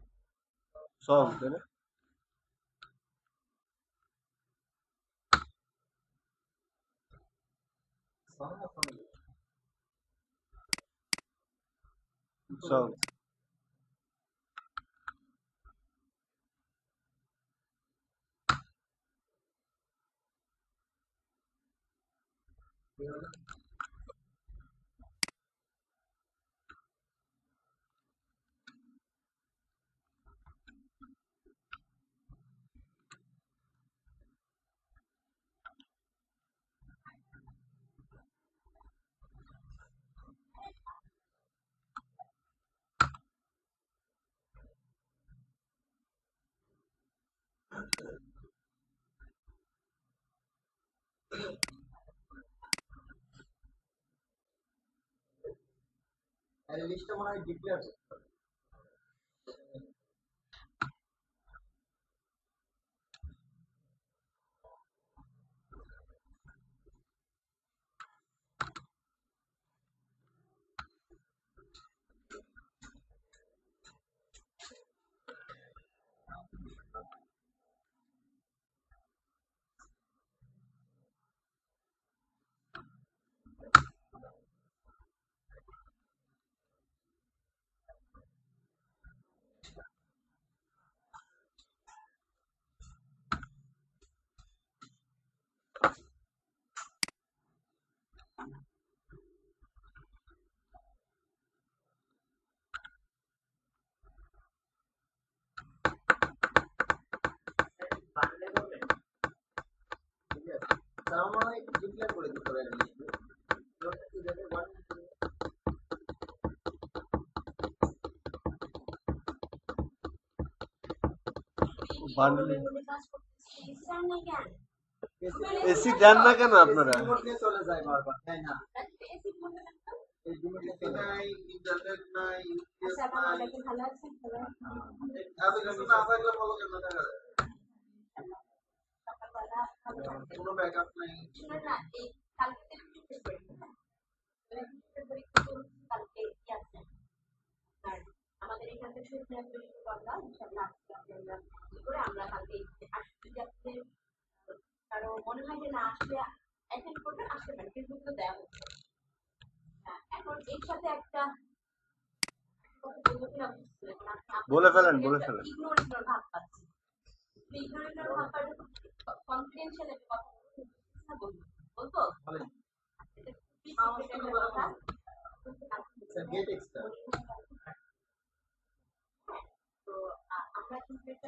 [SPEAKER 1] সং, তাই না? সং,
[SPEAKER 2] আরে লিস্টটা মনে হয় ডিক্লেয়ার
[SPEAKER 1] বান্ডেল
[SPEAKER 5] কাজ করতেছি স্যার নাই কেন
[SPEAKER 1] এসি দেন না কেন আপনারা?
[SPEAKER 2] রিমোট নিয়ে চলে যায় বারবার, তাই না?
[SPEAKER 5] এসি ফোন
[SPEAKER 2] এই রিমোট নিয়ে
[SPEAKER 3] এসি
[SPEAKER 2] চলে যায়।
[SPEAKER 3] নাই, ইন্টারনেট নাই, ইউপিএস
[SPEAKER 5] আচ্ছা
[SPEAKER 3] নাই,
[SPEAKER 5] আপনারা কি ভালো আছেন সবাই
[SPEAKER 3] এত কিছু না থাকলে ভালো কেন দেখা যায়?
[SPEAKER 5] সকালবেলা ভালো থাকবেন
[SPEAKER 3] কোনো ব্যাকআপ নাই।
[SPEAKER 5] শুনুন না এই কালকে থেকে কালকে কি আছে আর আমাদের এখান থেকে শুরু করলাম ইনশাআল্লাহ আমরা কি করে আমরা কালকে আসতে যাচ্ছে কারো মনে হয় যে না আসলে অ্যাটেন্ড করতে আসতে পারে কিন্তু তো দেওয়া হচ্ছে এখন এর সাথে একটা
[SPEAKER 1] বলে ফেলেন, বলে ফেলেন।
[SPEAKER 5] ইগনোরেন্ট ভাব পাচ্ছি ইগনোরেন্ট ভাব পাচ্ছি কনফিডেন্সিয়াল একটা কথা বলবো
[SPEAKER 2] গেট এক্সট্রা।
[SPEAKER 5] তো আমরা কিন্তু এটা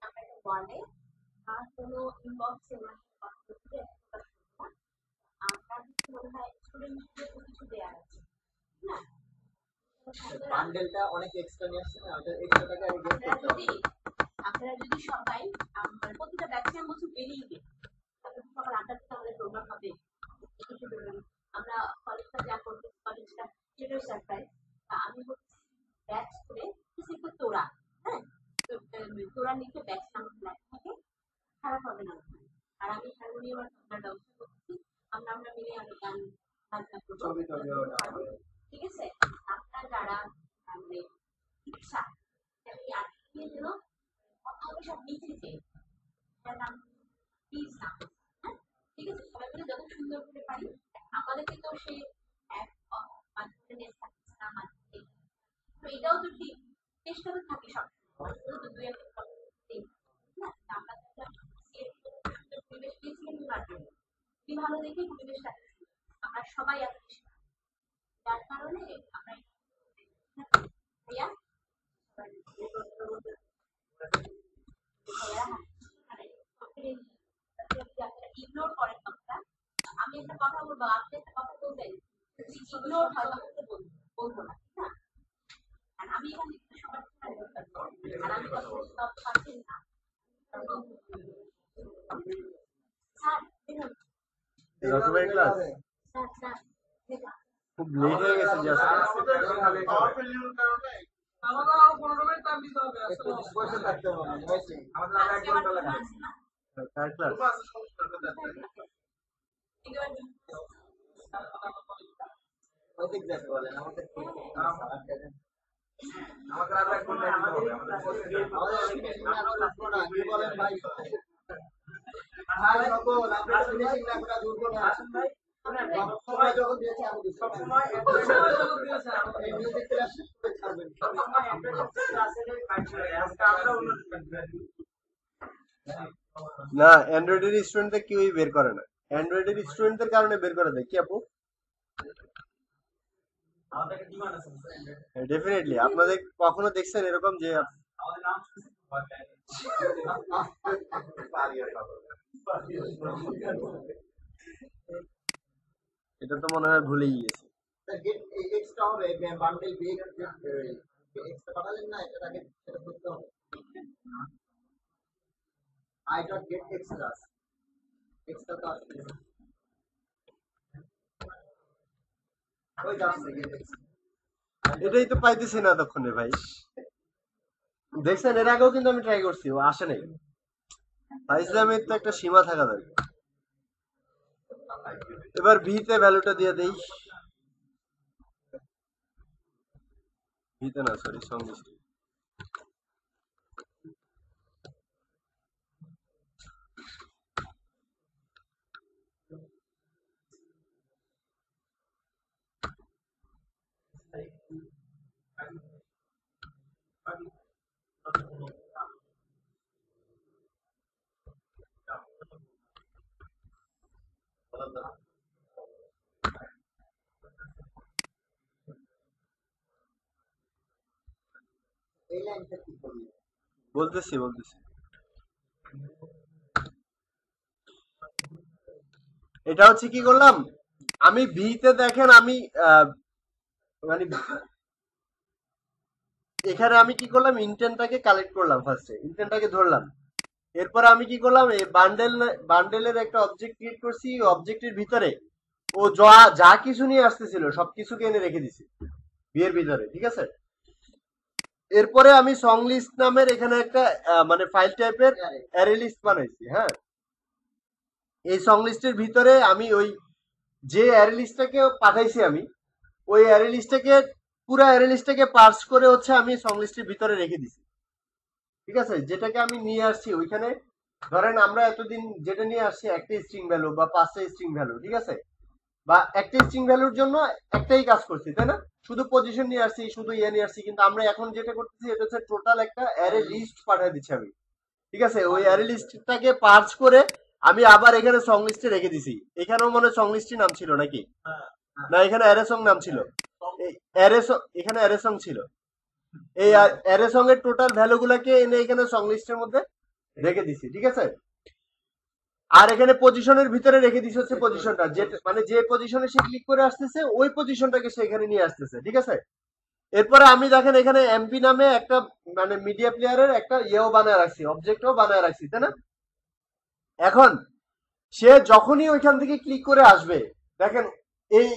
[SPEAKER 5] আমরা একটা বলে আর কোনো ইনবক্সে আমরা মনে হয় স্টুডেন্টদের কিছু দেওয়া আছে না
[SPEAKER 2] বান্ডেলটা অনেক এক্সট্রা নিয়ে আসছে না, ওটা এক্সট্রা টাকা আগে গেট করতে হবে।
[SPEAKER 5] আপনারা যদি সবাই আমার প্রতিটা ব্যাচের মধ্যে বেরিয়ে গেলে তারপর সকাল 8টার থেকে আমাদের প্রোগ্রাম হবে আমরা কলেজটা যা করতে কলেজটা সেটাও সারপ্রাইজ আমি ব্যাচ করে কিছু তোরা হ্যাঁ তোরা নিচে ব্যাচ নাম লেখা থাকে খারাপ হবে না আর আমি হারমোনিয়াম আর তবলার ব্যবস্থা করছি আমরা মিলে আমি গান বাজনা করবো
[SPEAKER 2] ছবি টবি ওটা হবে।
[SPEAKER 5] ঠিক আছে আপনার যারা মানে ইচ্ছা আজকে যেন আমাকে সব নিচেছে নাম প্লিজ না হ্যাঁ ঠিক আছে সবাই মিলে যত সুন্দর করে পারি আমাদেরকে তো সে এক মাঝখানে থাকছে না মাঝখানে তো এটাও তো ঠিক চেষ্টা তো থাকে সব দুই একটা না আমরা পরিবেশ দিয়েছিলাম কি ভালো দেখে পরিবেশটা আমরা সবাই এত বেশি যার কারণে আমরা ভাইয়া ইগনোর করেন কথা আমি একটা কথা বলবো আপনি একটা কথা বলবেন ইগনোর হয়তো বলবো না ঠিক না আর আমি এখানে সবার আর আমি কথা সব পাচ্ছি না স্যার
[SPEAKER 1] রকমের ক্লাস
[SPEAKER 5] স্যার স্যার
[SPEAKER 1] খুব লেট হয়ে গেছে যে আজকে।
[SPEAKER 3] আমাদের পাওয়ার ফেলিউর কারণে
[SPEAKER 4] আমাদের আরো 15 মিনিট টাইম দিতে হবে
[SPEAKER 2] একটু
[SPEAKER 4] আসলে
[SPEAKER 2] বসে থাকতে হবে, বসে। আমাদের আর এক
[SPEAKER 5] আজকে
[SPEAKER 2] ঘন্টা
[SPEAKER 5] আমার
[SPEAKER 2] লাগবে।
[SPEAKER 5] আছে না
[SPEAKER 1] কার ক্লাস?
[SPEAKER 3] রুমা আছে সমস্যা
[SPEAKER 2] ওদিক যেতে বলেন, আমাদের
[SPEAKER 3] আমাদের আর এক ঘন্টা দিতে হবে।
[SPEAKER 2] আমাদের ফিনিশিং না করে উঠবো না, কি বলেন ভাই? ভাই সকল আমরা ফিনিশিং না করে উঠবো না। সময় যখন দিয়েছে আমি দিচ্ছি।
[SPEAKER 4] সময় যখন দিয়েছে
[SPEAKER 2] এই মিউজিক ক্লাস শেষ করে ছাড়বেন।
[SPEAKER 1] না, অ্যান্ড্রয়েডের স্টুডেন্টদের কেউই বের করে না। অ্যান্ড্রয়েডের স্টুডেন্টদের কারণে বের করে দেয়। কি আপু? ডেফিনেটলি আপনাদের কখনো দেখছেন এরকম যে এটা তো মনে হয় ভুলেই গেছি।
[SPEAKER 2] গেট এক্সট্রা হবে, বান্ডেল বি এক্সট্রা পাঠালেন না, এটা আগে সেটা করতে হবে। I dot get extras. Extra তো আসছে। ওই যাচ্ছে get extra।
[SPEAKER 1] এটাই তো পাইতেছি না ততক্ষণে ভাই। দেখছেন এর আগেও কিন্তু আমি ট্রাই করছি, ও আসে নাই। ফাইজলামের তো একটা সীমা থাকা দরকার। এবার বিতে ভ্যালুটা দিয়ে দেই। বিতে না, সরি, সঙ্গে
[SPEAKER 2] এই লাইনটা কি করবি?
[SPEAKER 1] বলতেছি। এটা হচ্ছে কি করলাম আমি ভিতে, দেখেন আমি মানে এখানে আমি কি করলাম, ইন্টেন্টটাকে কালেক্ট করলাম, ফার্স্টে ইন্টেন্টটাকে ধরলাম, এরপরে আমি কি করলাম, এই বান্ডেলের একটা অবজেক্ট ক্রিয়েট করছি। অবজেক্টের ভিতরে ও যা যা কিছু নিয়ে আসতেছিল সবকিছুকে এনে রেখে দিছি বিয়ের ভিতরে, ঠিক আছে। এরপরে আমি সং লিস্ট নামের এখানে একটা মানে ফাইল টাইপের অ্যারে লিস্ট বানাইছি। হ্যাঁ, এই সং লিস্টের ভিতরে আমি ওই যে অ্যারে লিস্টটাকে পাঠাইছি, আমি ওই অ্যারে লিস্টটাকে পুরো অ্যারে লিস্টটাকে পার্স করে হচ্ছে আমি সং লিস্টের ভিতরে রেখে দিছি, ঠিক আছে। যেটাকে আমি নিয়ে আসছি ওইখানে, ধরেন আমরা এতদিন যেটা নিয়ে আসছি একটা স্ট্রিং ভ্যালু বা 5টা স্ট্রিং ভ্যালু, ঠিক আছে, বা একটা স্ট্রিং ভ্যালুর জন্য একটাই কাজ করছি, তাই না, শুধু পজিশন নিয়ে আসছি, শুধু ইয়ে নিয়ে আসছি। কিন্তু আমরা এখন যেটা করতেছি এটা হচ্ছে টোটাল একটা অ্যারে লিস্ট পাঠিয়ে দিচ্ছি আমি, ঠিক আছে। ওই অ্যারে লিস্টটাকে পার্স করে আমি আবার এখানে সং লিস্টে রেখে দিছি। এখানেও মনে সং লিস্টের নাম ছিল নাকি, না এখানে অ্যারে সং নাম ছিল, এখানে অ্যারে সং ছিল। এই অ্যারে সং এর টোটাল ভ্যালু গুলাকে এনে এখানে সং লিস্টের মধ্যে রেখে দিছি, ঠিক আছে। আর এখানে পজিশনের ভিতরে রেখে দিছি হচ্ছে পজিশনটা, যে মানে যে পজিশনে সে ক্লিক করে আসতেছে ওই পজিশনটাকে সে এখানে নিয়ে আসতেছে, ঠিক আছে। এরপরে আমি দেখেন এখানে এমপি নামে একটা মানে মিডিয়া প্লেয়ারের একটা ইয়েও বানায় রাখছি, অবজেক্টও বানায় রাখছি, তাই না। এখন সে যখনই ওইখান থেকে ক্লিক করে আসবে, দেখেন এই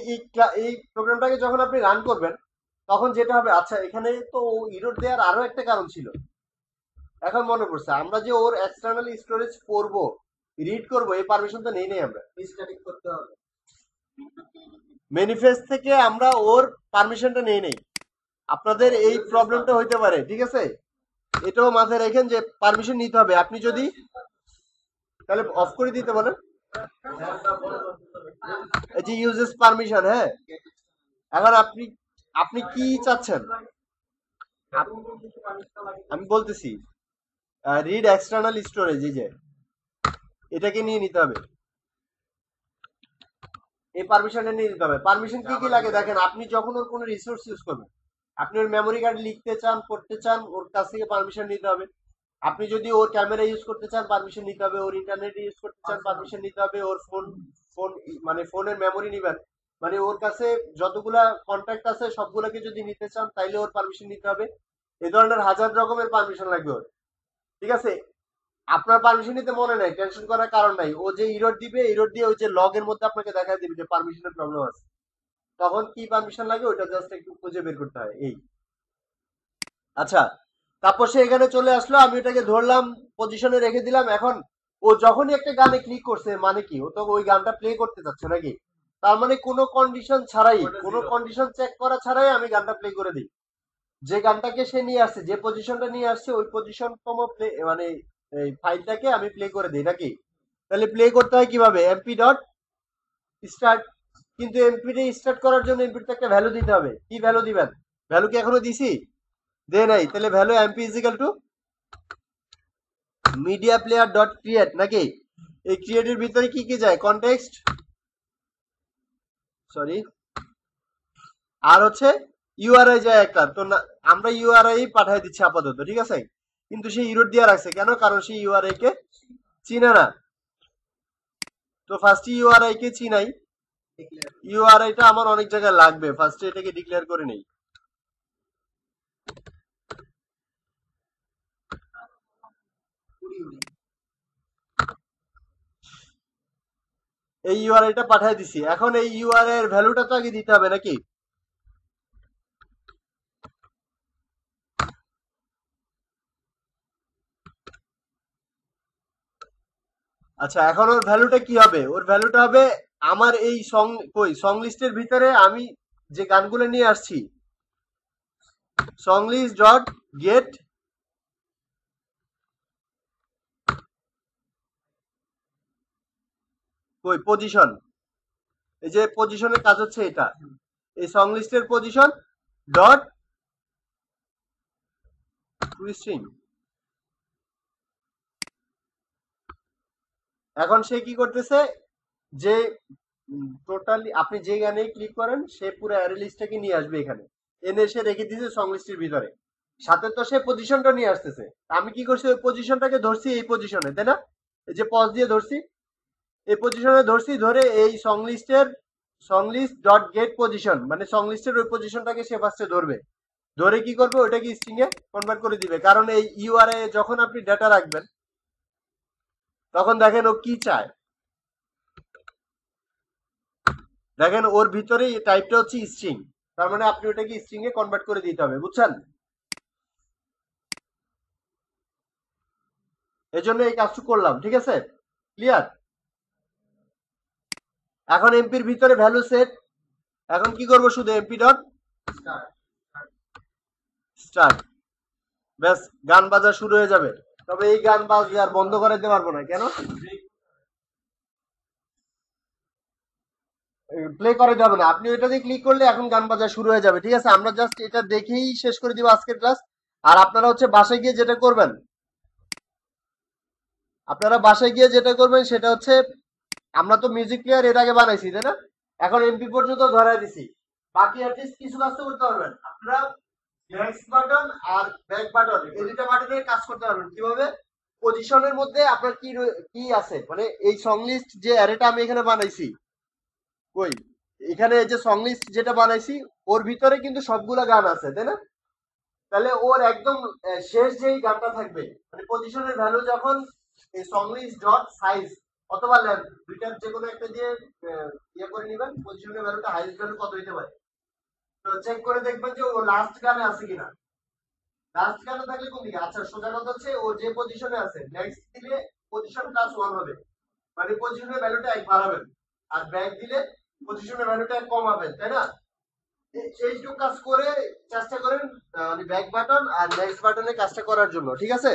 [SPEAKER 1] এই প্রোগ্রামটাকে যখন আপনি রান করবেন তখন যেটা হবে, আচ্ছা এখানে তো ইরোর দেওয়ার আরো একটা কারণ ছিল, এখন মনে পড়ছে, আমরা যে ওর এক্সটার্নাল স্টোরেজ পড়বো রিড করবো এই পারমিশন তো নেই আমরা,
[SPEAKER 2] স্ট্যাটিক করতে হবে।
[SPEAKER 1] ম্যানিফেস্ট থেকে আমরা ওর পারমিশনটা নেই। আপনাদের এই প্রবলেমটা হইতে পারে, ঠিক আছে, এটাও মাথায় রাখেন যে পারমিশন নিতে হবে। আপনি যদি তাহলে অফ করে দিতে বলেন, এই যে ইউজেস পারমিশন। হ্যাঁ, এখন আপনি আপনি কি চাচ্ছেন, আমি বলতেছি রিড এক্সটার্নাল স্টোরেজ, এই যে এটাকে নিয়ে নিতে হবে, এই পারমিশনটা নিয়ে নিতে হবে। পারমিশন কি কি লাগে দেখেন, আপনি যখন ওর কোনো রিসোর্স ইউজ করবেন, আপনি ওর মেমোরি কার্ড লিখতে চান, পড়তে চান, ওর কাছ থেকে পারমিশন নিতে হবে। আপনি যদি ওর ক্যামেরা ইউজ করতে চান পারমিশন নিতে হবে, ওর ইন্টারনেট ইউজ করতে চান পারমিশন নিতে হবে, ওর ফোন মানে ফোনের মেমোরি নিবেন, মানে ওর কাছে যতগুলা কন্ট্যাক্ট আছে সবগুলোকে যদি নিতে চান তাইলে ওর পারমিশন নিতে হবে। এই ধরনের হাজার রকমের পারমিশন লাগবে ওর, ঠিক আছে। আপনার পারমিশন নিতে মনে নাই, টেনশন করার কারণ নাই। ও যে ইরোড দিবে, ইরোড দিয়ে ওই যে লগের মধ্যে আপনাকে দেখা দিবে যে পারমিশনের প্রবলেম আছে, তখন কি পারমিশন লাগে ওইটা জাস্ট একটু খুঁজে বের করতে হয় এই। আচ্ছা, তারপর সে এখানে চলে আসলো, আমি এটাকে ধরলাম পজিশনে রেখে দিলাম। এখন ও যখনই একটা গানে ক্লিক করছে মানে কি, ও তো ওই গানটা প্লে করতে যাচ্ছে নাকি, তার মানে কোনো কন্ডিশন ছাড়াই, কোনো কন্ডিশন চেক করা ছাড়াই আমি গানটা প্লে করে দিই। যে গানটাকে সে নিয়ে আসছে, যে পজিশনটা নিয়ে আসছে ওই পজিশনতম প্লে মানে এই ফাইলটাকে আমি প্লে করে দিই নাকি। তাহলে প্লে করতে হয় কিভাবে, এমপি ডট স্টার্ট। কিন্তু এমপিটা স্টার্ট করার জন্য এমপিতে একটা ভ্যালু দিতে হবে। কি ভ্যালু দিবেন, ভ্যালু কি এখনো দিছি, দে নাই। তাহলে value MP is equal to media player dot create নাকি। এই ক্রিয়েটের ভিতরে কি কি যায়, কনটেক্সট, সরি, আর হচ্ছে ইউআরআই যায় একটা, তো আমরা ইউআরআই পাঠিয়ে দিচ্ছি আপাতত, ঠিক আছে। কিন্তু সে ইরোড দিয়ে রাখছে কেন, কারণ সে ইউআরআই কে চিনে না। তো ফার্স্ট ইউআরআই কে চিনাই, ইউআরআইটা আমার অনেক জায়গায় লাগবে, ফার্স্টে এটাকে ডিক্লেয়ার করে নেই। এই ইউআরআইটা পাঠিয়ে দিছি। এখন এই ইউআরআই এর ভ্যালুটা তো আগে দিতে হবে নাকি। আচ্ছা, এখন ওর ভ্যালুটা কি হবে, ওর ভ্যালুটা হবে আমার এই সং লিস্টের ভিতরে আমি যে গানগুলো নিয়ে আসছি, সং লিস্ট ডট গেট কই পজিশন, এই যে পজিশনের কাজ হচ্ছে এটা, এই সং লিস্টের পজিশন ডট টু স্ট্রিং। এখন সে কি করতেছে, যে টোটালি আপনি যে গানে ক্লিক করেন সে পুরো অ্যারে লিস্টটাকে নিয়ে আসবে এখানে, এনে সে রেখে দিয়েছে সং লিস্টের ভিতরে, সাথে তো সে পজিশনটা নিয়ে আসতেছে। আমি কি করছি, ওই পজিশনটাকে ধরছি এই পজিশনে, তাই না, এই যে পজ দিয়ে ধরছি, এই পজিশনে ধরছি, ধরে এই song list dot get position মানে সং লিস্টের ওই পজিশনটাকে সে ফার্স্টে ধরবে, ধরে কি করবে ওইটাকে স্ট্রিং এ কনভার্ট করে দিবে। কারণ এই ইউআরআই যখন আপনি ডেটা রাখবেন তখন দেখেন ও কি চায়, দেখেন ওর ভিতরে টাইপটা হচ্ছে স্ট্রিং, তার মানে আপনি ওটাকে স্ট্রিং এ কনভার্ট করে দিতে হবে, বুঝছেন? এই জন্য এই কাজটা করলাম, ঠিক আছে? ক্লিয়ার? এখন এমপির ভিতরে ভ্যালু সেট, এখন কি করব, শুধু এমপি ডট স্টার্ট, ব্যাস গান বাজা শুরু হয়ে যাবে। তবে এই গান বাজলে আর বন্ধ করে দিতে পারবো না, কেন? প্লে করে যাবে না, আপনি ওইটাতে ক্লিক করলে এখন গান বাজা শুরু হয়ে যাবে, ঠিক আছে? আমরা জাস্ট এটা দেখেই শেষ করে দিব আজকের ক্লাস। আর আপনারা হচ্ছে বাসায় গিয়ে যেটা করবেন, সেটা হচ্ছে, আমরা তো মিউজিক প্লেয়ার এর আগে বানাইছি, তাই না? এখন এমপি পর্যন্ত ধরাই দিছি, বাকি অ্যাটলিস্ট কিছু কাজ তো করতে পারবেন আপনারা। নেক্সট বাটন আর ব্যাক বাটন, এই দুটো বাটনের কাজ করতে পারবেন কিভাবে? পজিশনের মধ্যে আপনার কি আছে, মানে এই সং লিস্ট যে অ্যারেটা আমি এখানে বানাইছি, কই এখানে যে সং লিস্ট যেটা বানাইছি ওর ভিতরে কিন্তু সবগুলা গান আছে, তাই না? তাহলে ওর একদম শেষ যেই গানটা থাকবে, মানে পজিশনের ভ্যালু যখন এই সং লিস্ট ডট সাইজ অথবা লেন্থ দুইটার যে কোনো একটা দিয়ে ইয়ে করে নেবেন, পজিশনের ভ্যালুটা হাইয়েস্ট ভ্যালু কত হইতে পারে, তো চেক করে দেখবেন যে ও লাস্ট গানে আছে কিনা। লাস্ট গানে থাকলে কোন দিকে, আচ্ছা সোজা কথা হচ্ছে ও যে পজিশনে আছে নেক্সট দিলে পজিশন +1 হবে, মানে পজিশনের ভ্যালুটা 1 বাড়াবেন, আর ব্যাক দিলে পজিশনের ভ্যালুটা 1 কমাবেন, তাই না? এইটুকু কাজ করে চেষ্টা করেন মানে ব্যাক বাটন আর নেক্সট বাটনে কাজটা করার জন্য, ঠিক আছে?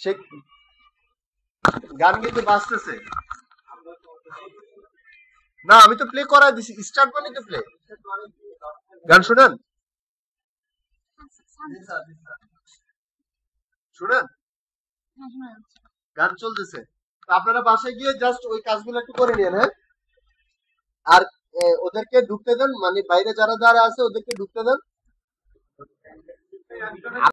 [SPEAKER 1] সে গান কিন্তু বাজতেছে না, আমি তো প্লে করাই দিছি, স্টার্ট মানে তো প্লে। গান শুনেন, শুনেন গান চলতেছে, তো আপনারা বাসায় গিয়ে জাস্ট ওই কাজগুলো একটু করে নিন, হ্যাঁ? আর ওদেরকে ঢুকতে দেন, মানে বাইরে যারা যারা আছে ওদেরকে ঢুকতে দেন।